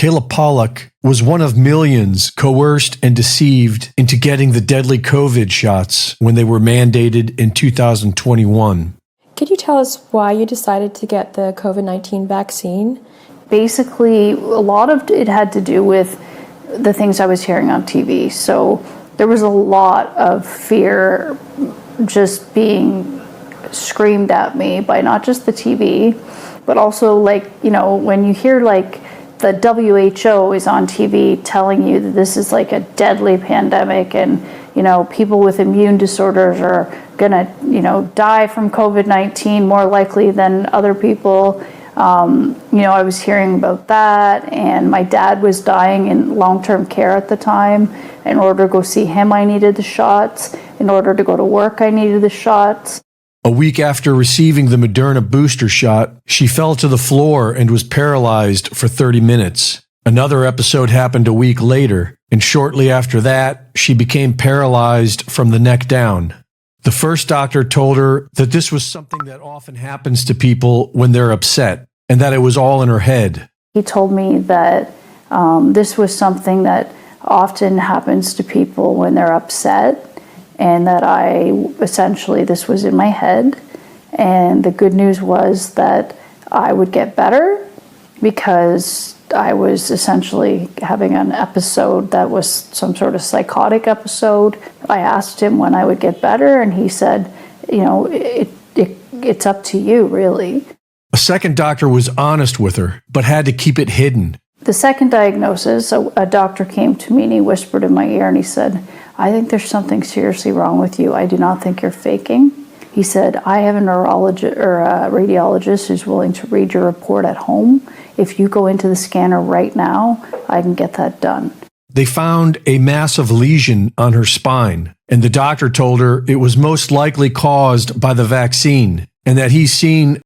Kayla Pollack was one of millions coerced and deceived into getting the deadly COVID shots when they were mandated in 2021. Could you tell us why you decided to get the COVID-19 vaccine? Basically, a lot of it had to do with the things I was hearing on TV. So there was a lot of fear just being screamed at me by not just the TV, but also, like, you know, when you hear like the WHO is on TV telling you that this is like a deadly pandemic and, you know, people with immune disorders are gonna, you know, die from COVID-19 more likely than other people. You know, I was hearing about that, and my dad was dying in long-term care at the time. In order to go see him, I needed the shots. In order to go to work, I needed the shots. A week after receiving the Moderna booster shot, she fell to the floor and was paralyzed for 30 minutes. Another episode happened a week later, and shortly after that, she became paralyzed from the neck down. The first doctor told her that this was something that often happens to people when they're upset, and that it was all in her head. He told me that this was something that often happens to people when they're upset, and that this was in my head. And the good news was that I would get better because I was essentially having an episode that was some sort of psychotic episode. I asked him when I would get better, and he said, you know, it's up to you, really. A second doctor was honest with her, but had to keep it hidden. The second diagnosis, a doctor came to me and he whispered in my ear and he said, I think there's something seriously wrong with you. I do not think you're faking. He said, I have a neurologist or a radiologist who's willing to read your report at home. If you go into the scanner right now, I can get that done. They found a massive lesion on her spine, and the doctor told her it was most likely caused by the vaccine, and that he's seen